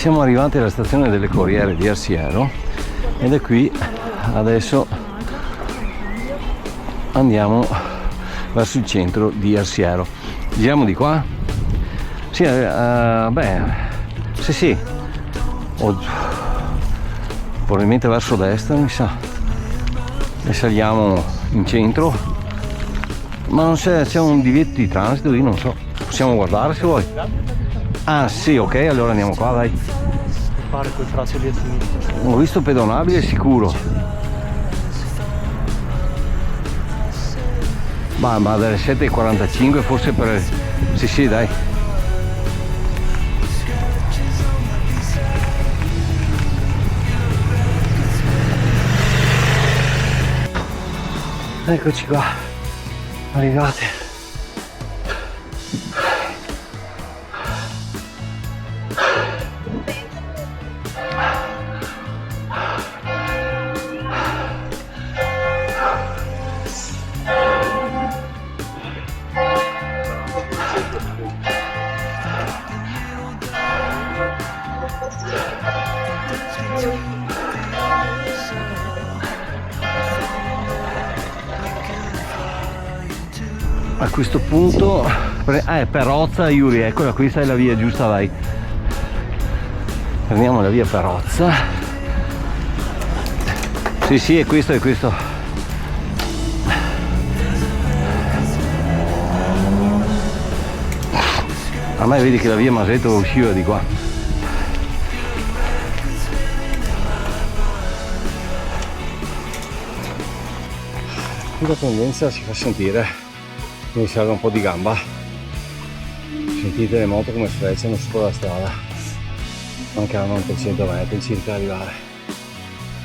Siamo arrivati alla stazione delle Corriere di Arsiero ed è qui adesso andiamo verso il centro di Arsiero. Giriamo di qua? Sì, sì. Probabilmente verso destra, mi sa. E saliamo in centro. Ma non c'è un divieto di transito, io non so. Possiamo guardare se vuoi. Ah sì, ok, allora andiamo qua, dai. Fare quel tratto lì a sinistra. Ho visto pedonabile sicuro. Ma dalle 7:45 forse per... Sì, dai. Eccoci qua, arrivate. A questo punto Perozza Iuri, eccola, questa è la via giusta, vai. Prendiamo la via Perozza. Sì, è questo. A me vedi che la via Masetto usciva di qua. Qui la tendenza si fa sentire. Mi serve un po' di gamba. Sentite le moto come sfrecciano su la strada. Mancano 300 metri circa arrivare.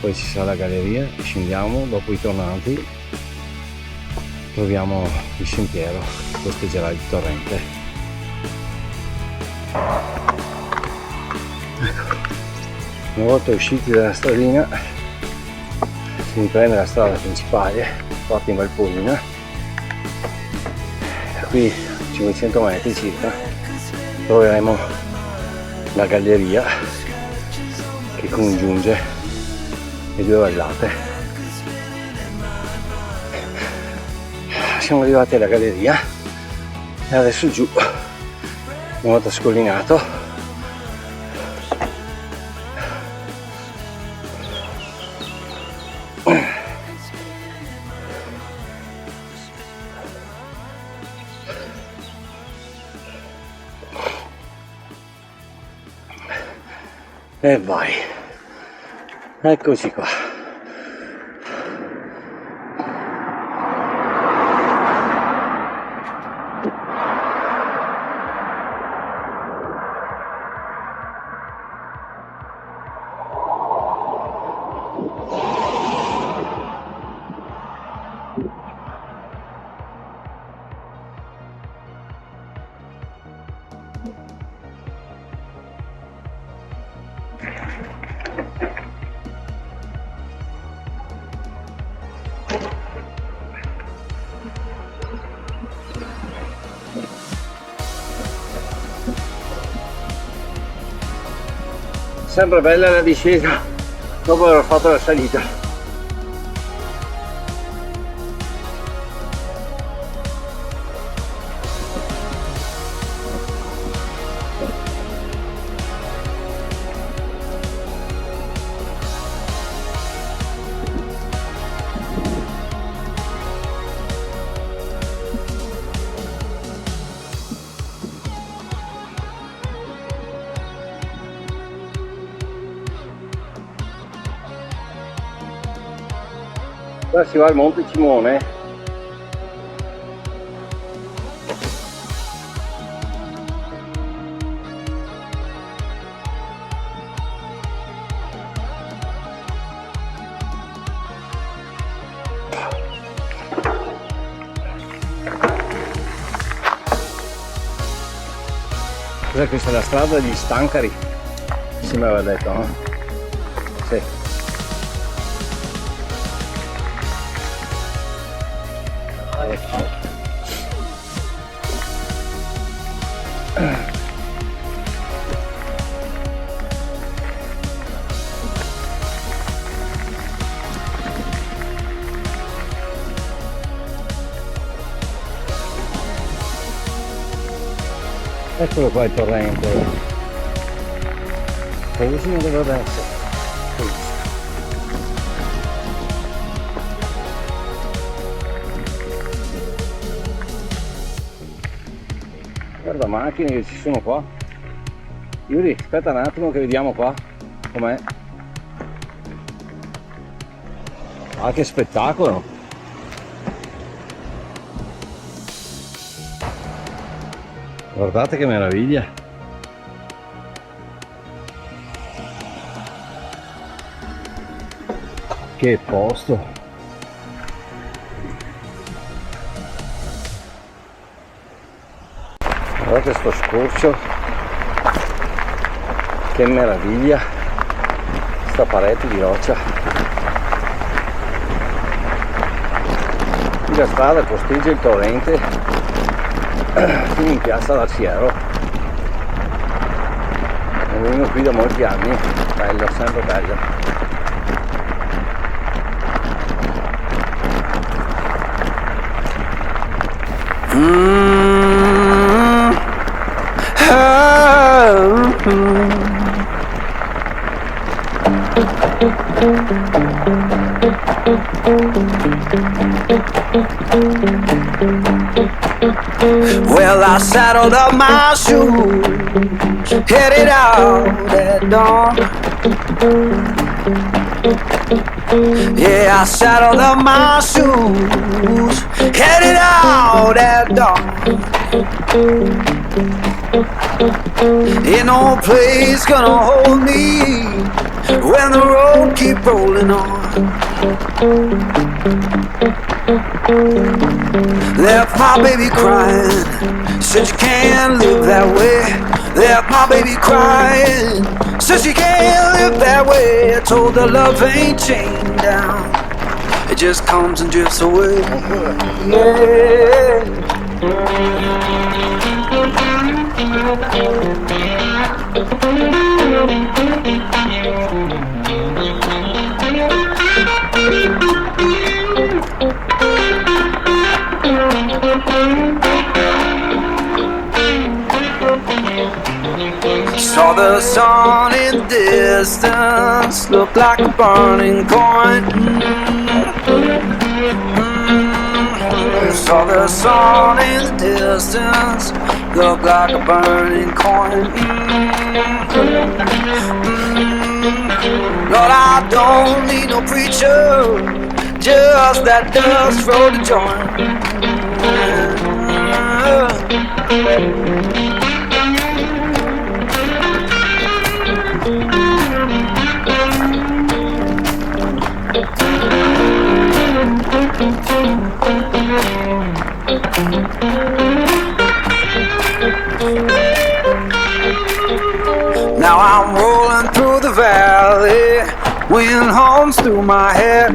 Poi ci sarà la galleria, scendiamo, dopo i tornanti troviamo il sentiero che costeggerà il torrente. Ecco. Una volta usciti dalla stradina si riprende la strada principale, fatta in Valpollina. Qui 500 metri circa troveremo la galleria che congiunge le due vallate. Siamo arrivati alla galleria e adesso giù, una volta scollinato, e vai, eccoci qua. Sempre bella la discesa dopo aver fatto la salita. Qua si va al Monte Cimone. Cos'è questa? È la strada di Stancari? Si mi aveva detto, no? Sì. Eccolo qua il torrente. Così non dovrebbe essere. Guarda macchine che ci sono qua. Yuri, aspetta un attimo che vediamo qua com'è. Ah, che spettacolo! Guardate che meraviglia! Che posto! Guardate sto scorcio, che meraviglia, sta parete di roccia. Qui la strada costeggia il torrente fino in piazza d'Arciero. Vengo qui da molti anni, bello, sempre bello. Well, I saddled up my shoes, headed out at dawn. Yeah, I saddled up my shoes, headed out at dawn. Ain't no place gonna hold me when the road keep rolling on. Left my baby crying, said you can't live that way. Left my baby crying, said she can't live that way. I told her love ain't chained down, it just comes and drifts away. Yeah. Saw the sun in distance, looked like a burning coin. Saw the sun in the distance, looked like a burning coin. Lord, I don't need no preacher, just that dust roll to join. Now I'm rolling through the valley, wind hums through my head.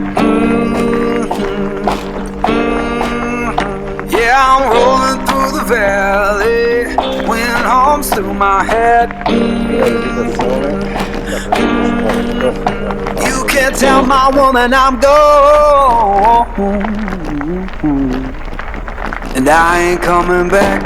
Yeah, I'm rolling through the valley, wind hums through my head. You can't tell my woman I'm gone, and I ain't coming back.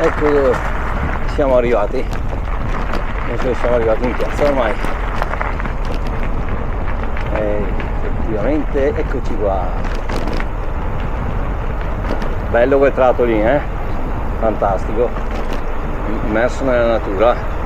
Ecco dove siamo arrivati, siamo arrivati in piazza ormai. Effettivamente eccoci qua. Bello quel tratto lì, fantastico, immerso nella natura.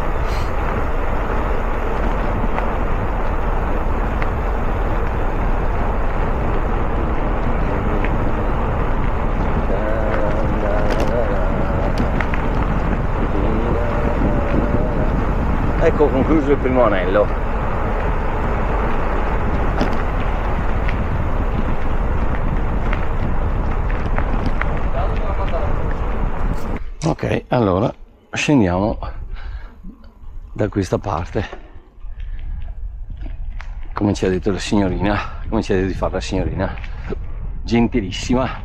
Ecco concluso il primo anello. Ok, allora scendiamo da questa parte, come ci ha detto la signorina, come ci ha detto di fare la signorina, gentilissima.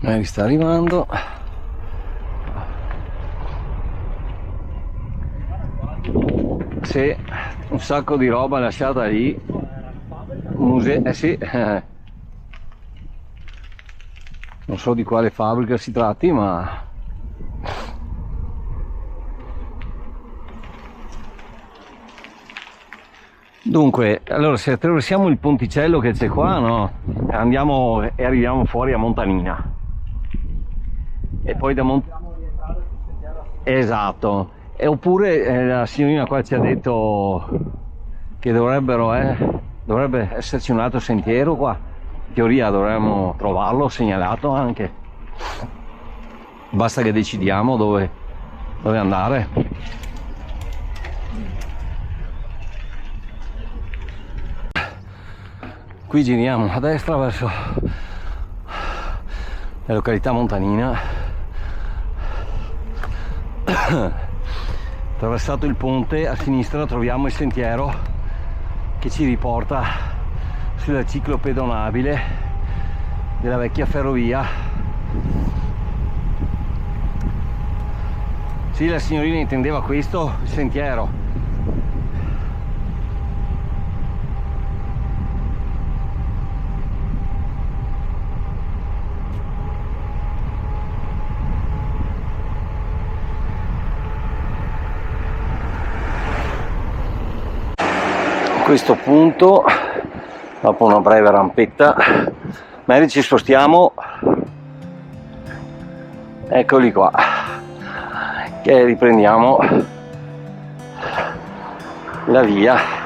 Mary sta arrivando. Sì, un sacco di roba lasciata lì. Museo, sì. Non so di quale fabbrica si tratti, ma dunque, allora se attraversiamo il ponticello che c'è qua, no? Andiamo e arriviamo fuori a Montanina. E poi da esatto. E oppure la signorina qua ci ha detto che dovrebbe esserci un altro sentiero qua. In teoria dovremmo trovarlo segnalato anche. Basta che decidiamo dove andare. Qui giriamo a destra verso la località Montanina. Attraversato il ponte, a sinistra troviamo il sentiero che ci riporta sulla ciclopedonabile della vecchia ferrovia. Sì, la signorina intendeva questo, il sentiero. A questo punto, dopo una breve rampetta, magari ci spostiamo, eccoli qua, che riprendiamo la via.